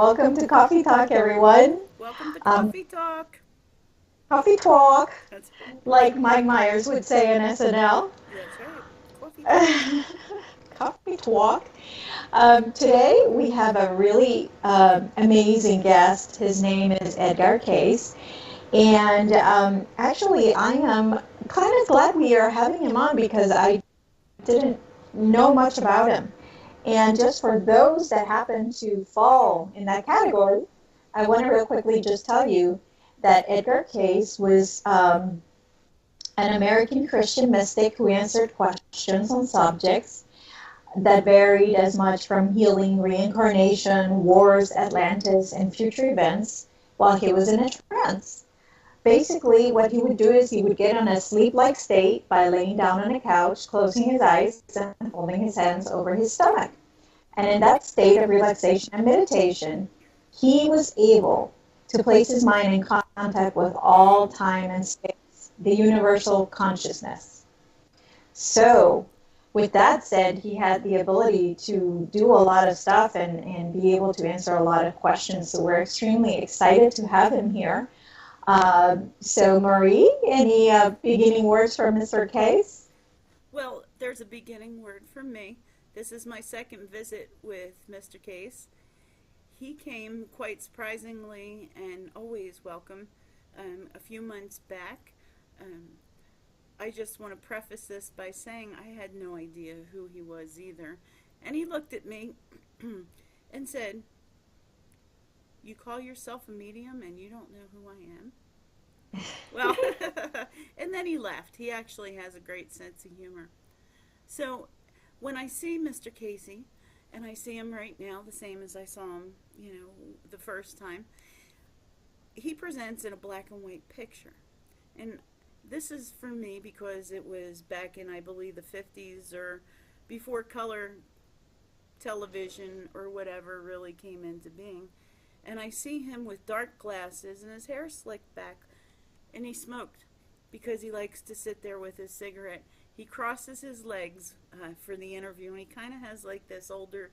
Welcome to Coffee Talk, everyone. Welcome to Um, Coffee Talk. Coffee Talk, That's like Mike Myers would say in SNL. that's right. Coffee Talk. Coffee Talk. Today we have a really amazing guest. His name is Edgar Cayce. And actually, I am kind of glad we are having him on because I didn't know much about him. And just for those that happen to fall in that category, I want to real quickly just tell you that Edgar Cayce was an American Christian mystic who answered questions on subjects that varied as much from healing, reincarnation, wars, Atlantis, and future events while he was in a trance. Basically, what he would do is he would get in a sleep-like state by laying down on a couch, closing his eyes, and folding his hands over his stomach. And in that state of relaxation and meditation, he was able to place his mind in contact with all time and space, the universal consciousness. So, with that said, he had the ability to do a lot of stuff and be able to answer a lot of questions. So, we're extremely excited to have him here. So, Marie, any beginning words for Mr. Cayce? Well, there's a beginning word from me. This is my second visit with Mr. Cayce. He came quite surprisingly and always welcome a few months back. I just want to preface this by saying I had no idea who he was either. And he looked at me and said, "You call yourself a medium and you don't know who I am?" Well, and then he left. He actually has a great sense of humor. So when I see Mr. Cayce, and I see him right now the same as I saw him, the first time, he presents in a black and white picture. And this is for me because it was back in, I believe, the 50s or before color television or whatever really came into being. And I see him with dark glasses and his hair slicked back, and he smoked because he likes to sit there with his cigarette. He crosses his legs for the interview, and he kind of has like this older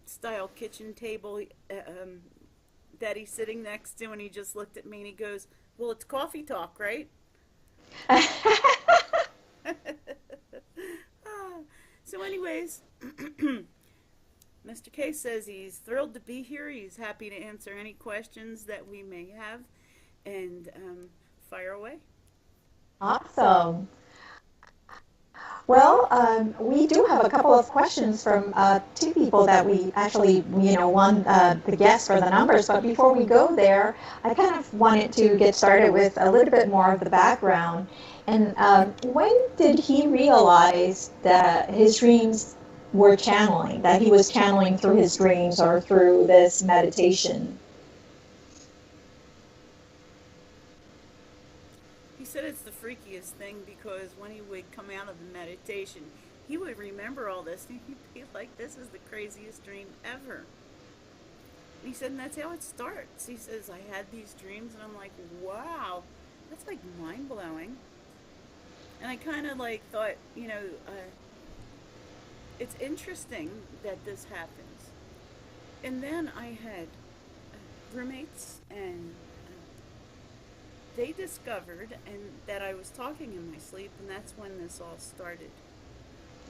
style kitchen table that he's sitting next to, and he just looked at me and he goes, "Well, it's coffee talk, right?" So anyways, Mr. Cayce says he's thrilled to be here. He's happy to answer any questions that we may have, and fire away. Awesome. Well, we do have a couple of questions from two people that we actually, won the guess for the numbers. But before we go there, I kind of wanted to get started with a little bit more of the background. And when did he realize that his dreams were channeling, that he was channeling through his dreams or through this meditation? He said it's the freakiest thing because when he would come out of the meditation, he would remember all this and he'd be like, "This is the craziest dream ever." And he said, and that's how it starts. He says, "I had these dreams," and I'm like, "Wow, that's like mind blowing." And I kind of like thought, it's interesting that this happens. And then I had roommates, and they discovered and that I was talking in my sleep, and that's when this all started.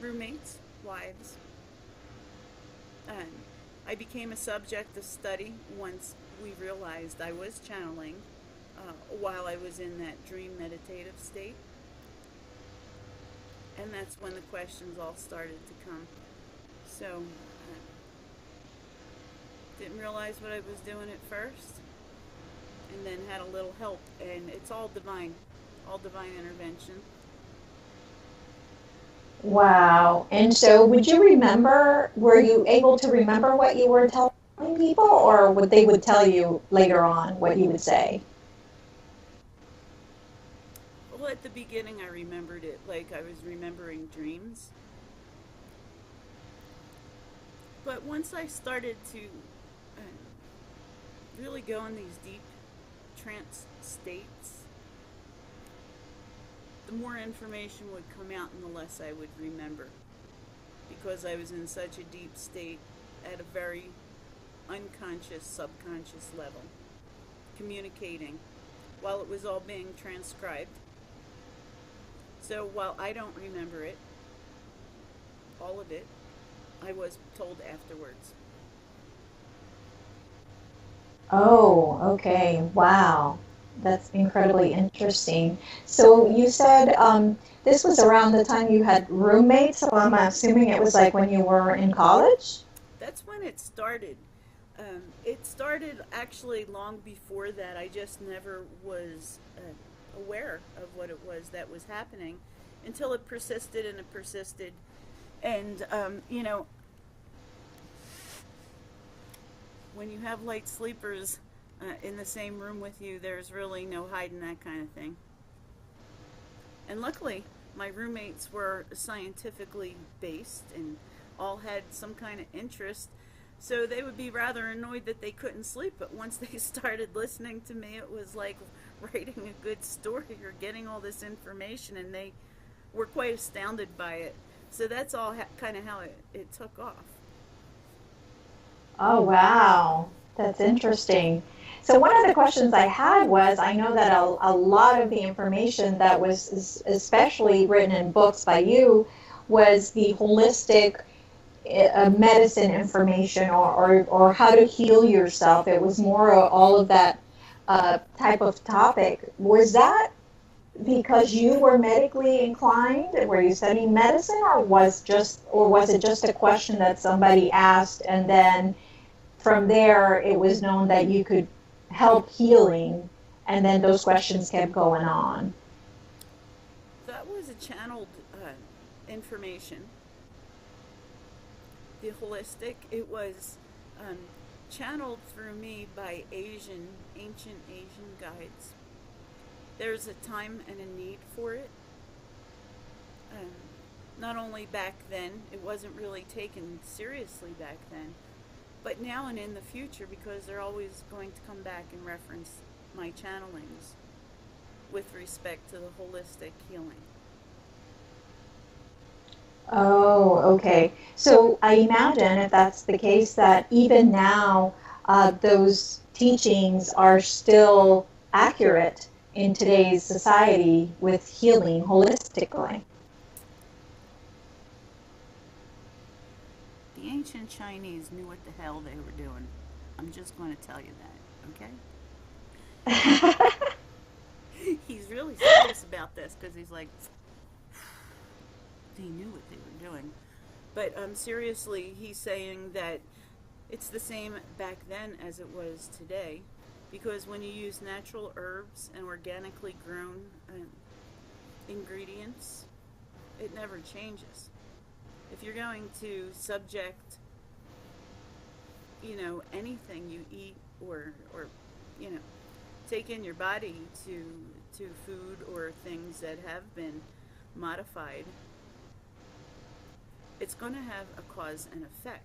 Roommates, wives, and I became a subject of study once we realized I was channeling while I was in that dream meditative state. And that's when the questions all started to come. So, didn't realize what I was doing at first, and then had a little help, and it's all divine intervention. Wow. And so would you remember, were you able to remember what you were telling people, or would they would tell you later on what you would say? Well, at the beginning, I remembered it like I was remembering dreams. But once I started to really go in these deep trance states, the more information would come out and the less I would remember, because I was in such a deep state at a very unconscious, subconscious level, communicating while it was all being transcribed. So while I don't remember it, all of it, I was told afterwards. Oh, okay. Wow. That's incredibly interesting. So you said this was around the time you had roommates, so I'm assuming it was like when you were in college? That's when it started. It started actually long before that. I just never was aware of what it was that was happening until it persisted and it persisted. And, when you have light sleepers in the same room with you, there's really no hiding that kind of thing. And luckily, my roommates were scientifically based and all had some kind of interest. So they would be rather annoyed that they couldn't sleep, but once they started listening to me, it was like writing a good story or getting all this information, and they were quite astounded by it. So that's all kind of how it took off. Oh, wow. That's interesting. So one of the questions I had was, I know that a lot of the information that was especially written in books by you was the holistic medicine information, or how to heal yourself. It was more all of that type of topic. Was that because you were medically inclined? Were you studying medicine, or was it just a question that somebody asked, and then from there it was known that you could help healing, and then those questions kept going on? That was a channeled information. The holistic, it was um, channeled through me by ancient Asian guides. There's a time and a need for it. Um, Not only back then, it wasn't really taken seriously back then, but now and in the future, because they're always going to come back and reference my channelings with respect to the holistic healing. Oh, okay. So I imagine, if that's the case, that even now those teachings are still accurate in today's society with healing holistically. The ancient Chinese knew what the hell they were doing. I'm just going to tell you that, okay? He's really serious about this because he's like, they knew what they were doing. But seriously, he's saying that it's the same back then as it was today, because when you use natural herbs and organically grown ingredients, it never changes. If you're going to subject, anything you eat or take in your body to food or things that have been modified, it's going to have a cause and effect.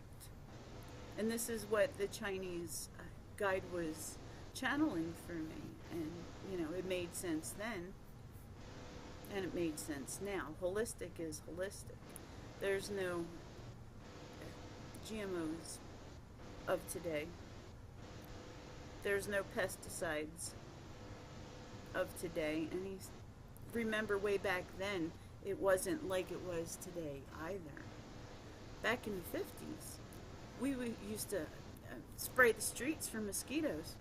And this is what the Chinese guide was channeling through me. And, it made sense then, and it made sense now. Holistic is holistic. There's no GMOs of today. There's no pesticides of today. And remember, way back then, it wasn't like it was today either. Back in the 50s, we used to spray the streets for mosquitoes.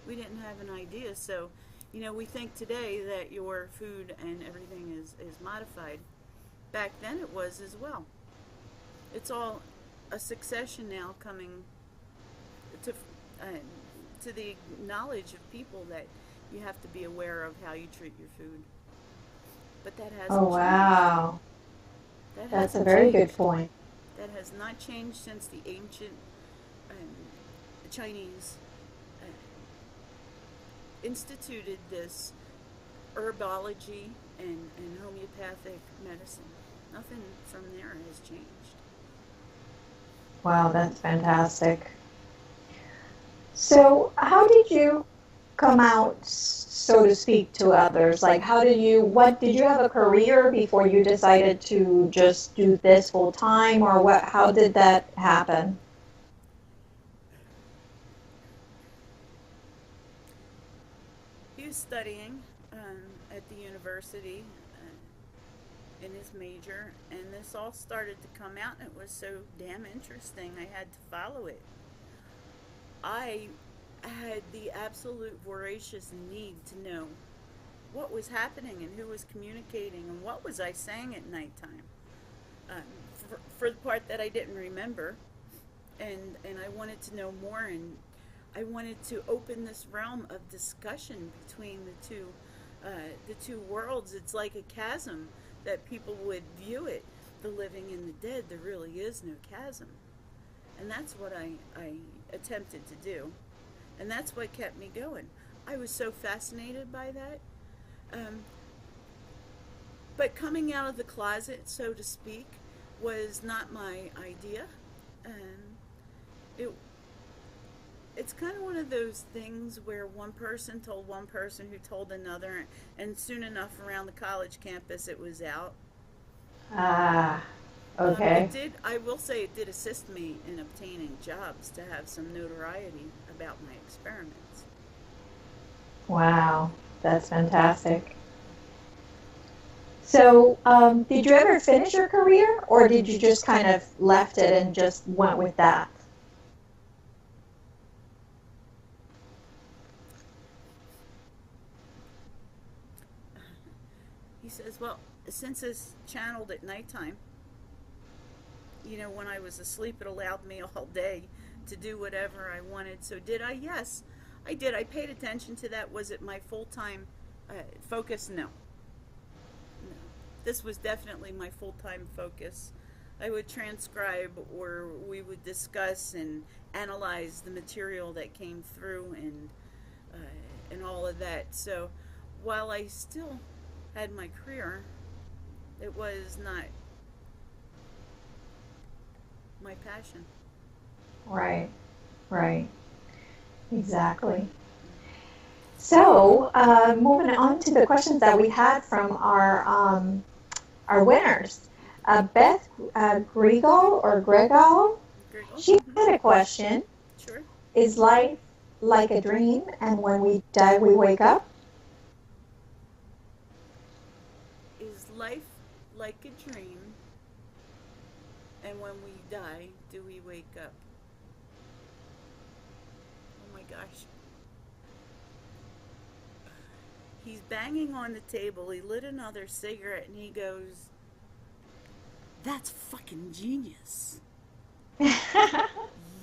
We didn't have an idea. So, we think today that your food and everything is modified. Back then it was as well. It's all a succession now coming to the knowledge of people that you have to be aware of how you treat your food. But that hasn't Oh, wow. changed. That's a very good point. That has not changed since the ancient Chinese instituted this herbology and homeopathic medicine. Nothing from there has changed. Wow, that's fantastic. So how did you come out, so to speak, to others? Like, what did you have a career before you decided to just do this full time, or how did that happen? was studying at the university in his major, and this all started to come out, and it was so damn interesting. I had to follow it. I had the absolute voracious need to know what was happening and who was communicating and what was I saying at nighttime. Um, for the part that I didn't remember, and I wanted to know more, and I wanted to open this realm of discussion between the two worlds. It's like a chasm that people would view it, the living and the dead. There really is no chasm, and that's what I attempted to do, and that's what kept me going. I was so fascinated by that. Um, but coming out of the closet, so to speak, was not my idea. Um, it it's kind of one of those things where one person told one person who told another, and soon enough around the college campus it was out. Ah, It okay. did, I will say, it did assist me in obtaining jobs to have some notoriety about my experiments. Wow, that's fantastic. So, did you ever finish your career, or did you just kind of left it and just went with that? He says, well, since it's channeled at nighttime, when I was asleep, it allowed me all day to do whatever I wanted. So, did I? Yes, I did. I paid attention to that. Was it my full time focus? No. No. This was definitely my full time focus. I would transcribe, or we would discuss and analyze the material that came through, and all of that. So, while I still had my career, it was not my passion. Right, right, exactly. So, moving on to the questions that we had from our winners. Beth Grigal or Gregal, Griggle? she had a question. Sure. Is life like a dream, and when we die, we wake up? Is life like a dream, and when we die, do we wake up? Oh my gosh. He's banging on the table. He lit another cigarette and he goes, that's fucking genius.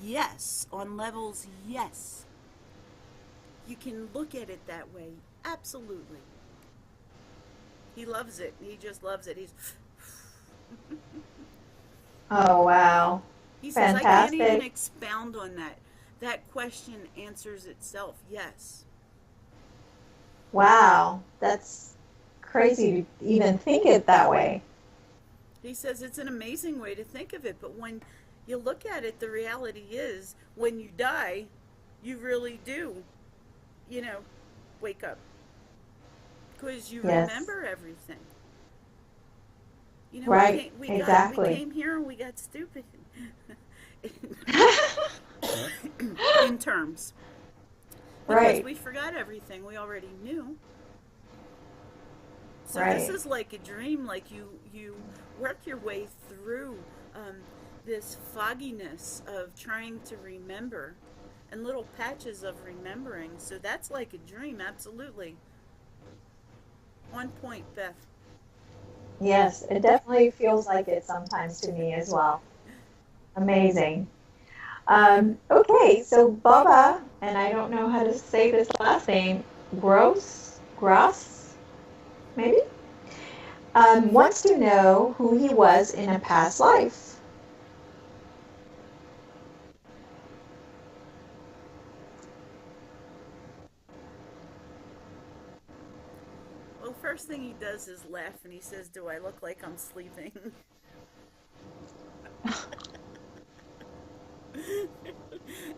Yes, on levels, yes. You can look at it that way. Absolutely. He loves it. He just loves it. Oh, wow. He says, I can't even Fantastic. expound on that. That question answers itself. Yes. Wow. That's crazy to even think it that way. He says it's an amazing way to think of it, but when you look at it, the reality is when you die, you really do, you know, wake up because you Yes. remember everything. We Right. came, we Exactly. came here and we got stupid in terms because Right. we forgot everything we already knew. So this Right. is like a dream, like you work your way through um, this fogginess of trying to remember and little patches of remembering. So that's like a dream, absolutely. On point, Beth. Yes, it definitely feels like it sometimes to me as well. Amazing. Okay, so Bubba, and I don't know how to say this last name, Gross, maybe, wants to know who he was in a past life. Well, first thing he does is laugh and he says, do I look like I'm sleeping?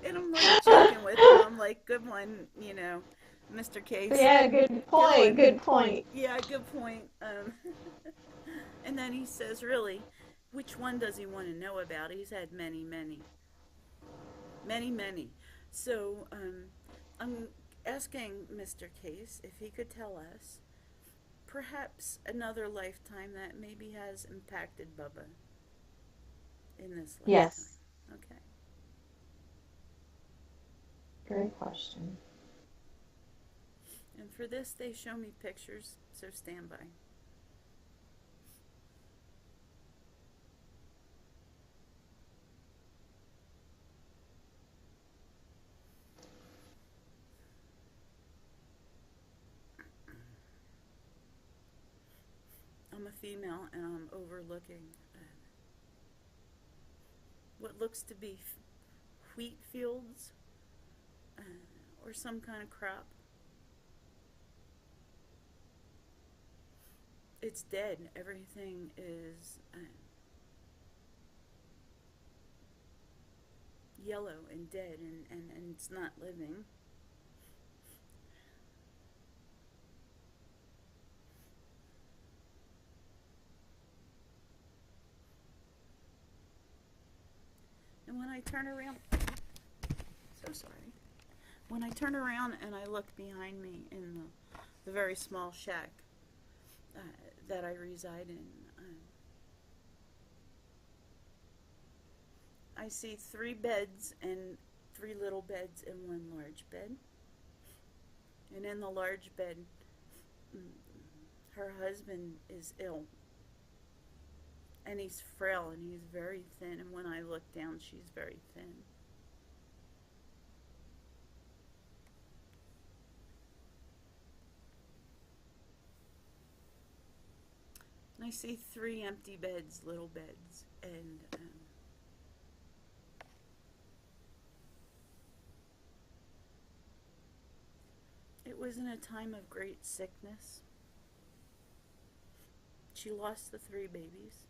And I'm like joking with him. I'm like, good one, Mr. Case. Yeah, good Good point. one. Good point. Yeah, good point. And then he says, really, which one does he want to know about? He's had many, many, many, many. So I'm asking Mr. Cayce if he could tell us perhaps another lifetime that maybe has impacted Bubba in this lifetime. Yes. Okay. Great question. And for this, they show me pictures, so stand by. I'm a female and I'm overlooking what looks to be wheat fields or some kind of crop. It's dead. Everything is yellow and dead, and it's not living. And when I turn around, so sorry. When I turn around and I look behind me in the very small shack that I reside in, I see 3 beds and 3 little beds and 1 large bed. And in the large bed, her husband is ill. And he's frail and he's very thin. And when I look down, she's very thin. And I see 3 empty beds, little beds. And it was in a time of great sickness. She lost the 3 babies.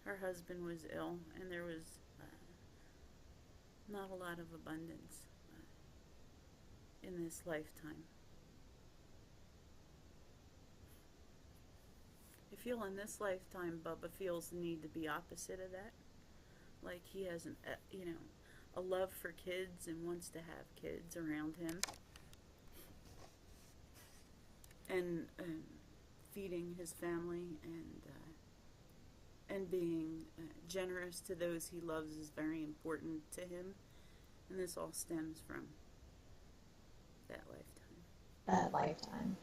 Her husband was ill, and there was not a lot of abundance in this lifetime. I feel in this lifetime, Bubba feels the need to be opposite of that. Like he has a love for kids and wants to have kids around him. And feeding his family and being generous to those he loves is very important to him. And this all stems from that lifetime. That lifetime.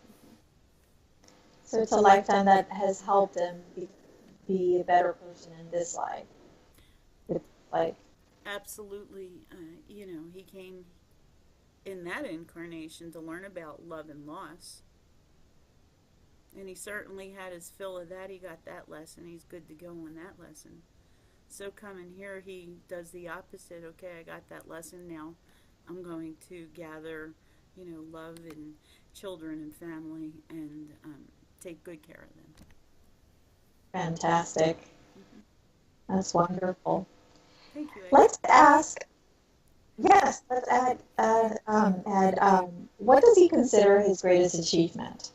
So it's a lifetime that has helped him be a better person in this life. It's like Absolutely. He came in that incarnation to learn about love and loss. And he certainly had his fill of that. He got that lesson. He's good to go on that lesson. So coming here, he does the opposite. Okay, I got that lesson now. I'm going to gather, love and children and family and take good care of them. fantastic. That's wonderful. Thank you, Ed. Let's ask. Yes, let's add. What does he consider his greatest achievement?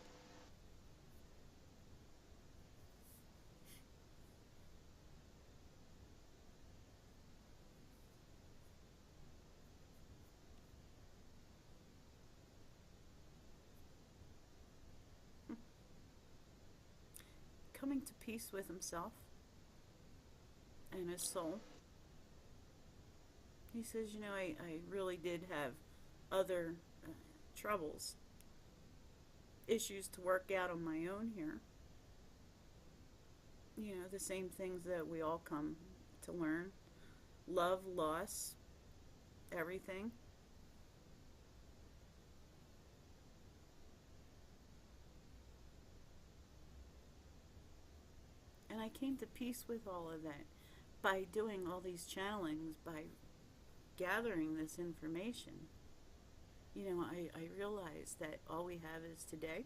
Coming to peace with himself and his soul. He says, I really did have other troubles, issues to work out on my own here. The same things that we all come to learn. Love, loss, everything. And I came to peace with all of that by doing all these channelings, by gathering this information. I realized that all we have is today.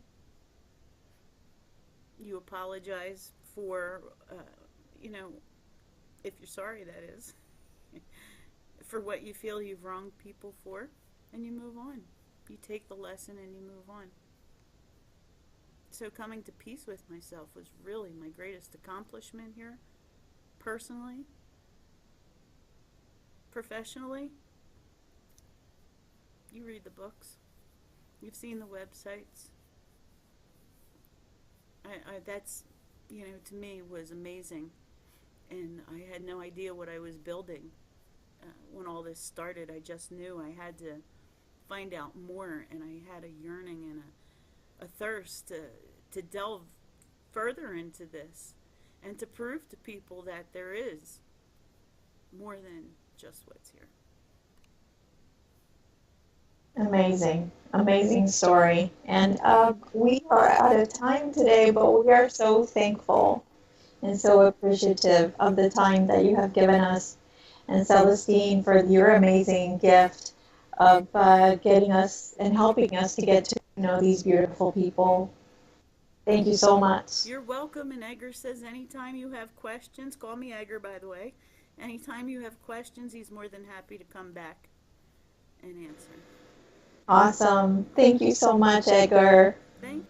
You apologize for, if you're sorry, that is, for what you feel you've wronged people for, and you move on. You take the lesson and you move on. So coming to peace with myself was really my greatest accomplishment here, personally, professionally. You read the books. You've seen the websites. That's, to me was amazing. And I had no idea what I was building. When all this started, I just knew I had to find out more, and I had a yearning and a thirst to delve further into this and to prove to people that there is more than just what's here. Amazing, amazing story. And we are out of time today, but we are so thankful and so appreciative of the time that you have given us, and Celestine, for your amazing gift of getting us and helping us to get to know these beautiful people. Thank you so much. You're welcome. And Edgar says anytime you have questions, call me Edgar, by the way. Anytime you have questions, he's more than happy to come back and answer. Awesome. Thank you so much, Edgar. Thank